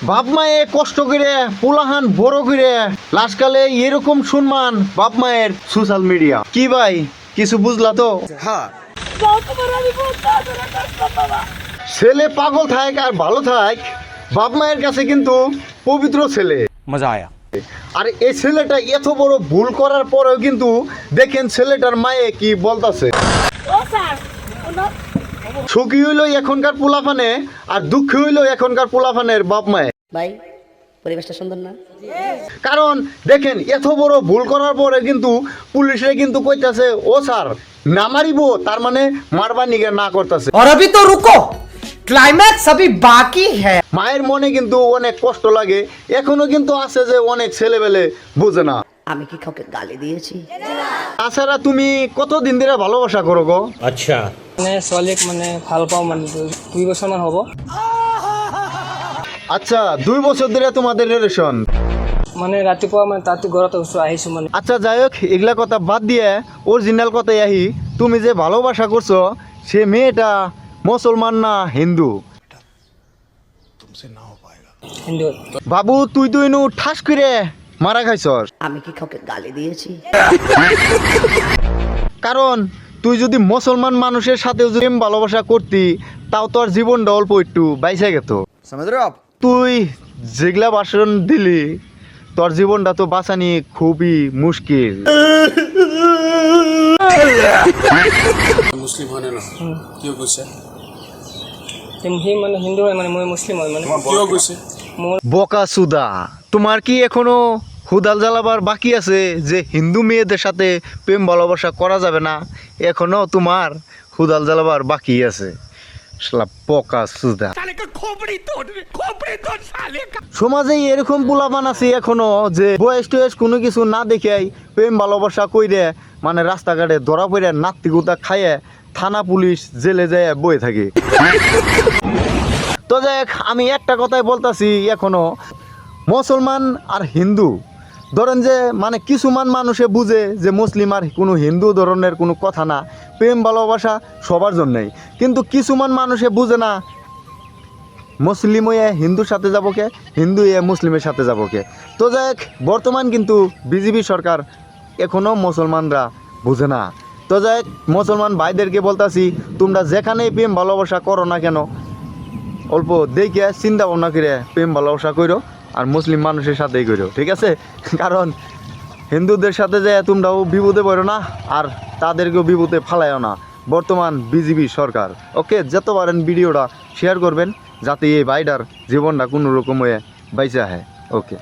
বাপ মায়ে কষ্ট করে পোলাহান বড় করে লাস্টকালে এরকম সম্মান বাপ মায়ের সোশ্যাল মিডিয়া কি ভাই কিছু বুঝলা তো? হ্যাঁ ছেলে পাগল থাক আর ভালো থাক, বাপ মায়ের কাছে কিন্তু পবিত্র ছেলে। মজা আয়া। আর এই ছেলেটা এত বড় ভুল করার পরেও কিন্তু দেখেন ছেলেটার মায়ে কি বলতাছে। সুখী হইলো এখনকার পোলাপানে আর দুঃখী হইলো এখনকার পোলাপানের বাপ মায়ে। ভাই পরিবেশটা সুন্দর না? কারণ দেখেন এত বড় ভুল করার পরে কিন্তু পুলিশে কিন্তু কইতাছে ও স্যার না মারিব, তার মানে মারবা নিগে না করতেছে। और अभी तो रुको, क्लाइमैक्स अभी बाकी है। মায়ের মনে কিন্তু অনেক কষ্ট লাগে, এখনো কিন্তু আছে যে অনেক ছেলেবেলে বুঝে না। আমি কি কাউকে গালি দিয়েছি? তাছাড়া তুমি কতদিন ধরে ভালোবাসা করো গো? আচ্ছা মানে ছোৱালীক মানে ভাল পাওঁ মানে 2 বছৰমান হ'ব। আচ্ছা 2 বছর ধরে তোমাদের রিলেশন? মানে ৰাতিপুৱা মানে তাতে ঘৰত আহিছোঁ মানে। আচ্ছা যাই হোক এগুলা কথা বাদ দিয়ে অরিজিনাল কথাই আহি, তুমি যে ভালোবাসা করছো সে মেয়েটা মুসলমান না হিন্দু? হিন্দু। বাবু তুই তো ইনু ঠাস করে মারা খাইছস। আমি কি কাউকে গালি দিয়েছি? কারণ তুই যদি মুসলমান মানুষের সাথেও যদি ভালোবাসা করতি তাও তোর জীবনটা অল্প একটু বাইসে গেত। समझ रहे हो आप? তুই যেগুলা ভাষণ দিলি তোর জীবনটা তো বাঁচানি খুবই মুশকিল। মুসলিম হয় না কিয় কৈছে সি মানে হিন্দু হয় মানে মই মুছলিম হয় মানে। কিয় কৈছে বোকা সুদা, তোমার কি এখনো হুদাল জ্বালাবার বাকি আছে যে হিন্দু মেয়েদের সাথে প্রেম ভালোবাসা করা যাবে না? এখনো তোমার হুদাল জ্বালাবার বাকি আছে। শালা বোকা সুদা। সমাজে এরকম পোলাপান আছে এখনো যে বয়স টয়স কোনো কিছু না দেখাই প্রেম ভালোবাসা কইরে মানে রাস্তাঘাটে ধরা পড়ে নাত্তিকুতা খাইয়ে থানা পুলিশ জেলে যায় বয়ে থাকে। তো দেখ আমি একটা কথাই বলতাছি, এখনো মুসলমান আর হিন্দু ধরেন যে মানে কিছুমান মানুষে বুঝে যে মুসলিম আর কোনো হিন্দু ধরনের কোনো কথা না, প্রেম ভালোবাসা সবার জন্যই, কিন্তু কিছুমান মানুষে বুঝে না মুসলিম হয়ে হিন্দুর সাথে যাবো কে, হিন্দু হয়ে মুসলিমের সাথে যাবো কে। তো দেখ বর্তমান কিন্তু বিজেপি সরকার এখনও মুসলমানরা বুঝে না। তো দেখ মুসলমান ভাইদেরকে বলতাছি তোমরা যেখানেই প্রেম ভালোবাসা করো না কেন অল্প দেখে চিন্তা ভাবনা করে প্রেম ভালোবাসা করো আর মুসলিম মানুষের সাথেই করো, ঠিক আছে? কারণ হিন্দুদের সাথে যে তোমরাও বিপদে পড়ো না আর তাদেরকেও বিপদে ফালাইও না বর্তমান বিজেপি সরকার। ওকে, যত পারেন ভিডিওটা শেয়ার করবেন যাতে এই ভাইটার জীবনটা কোনো রকম হয়ে বাইচা হয়। ওকে।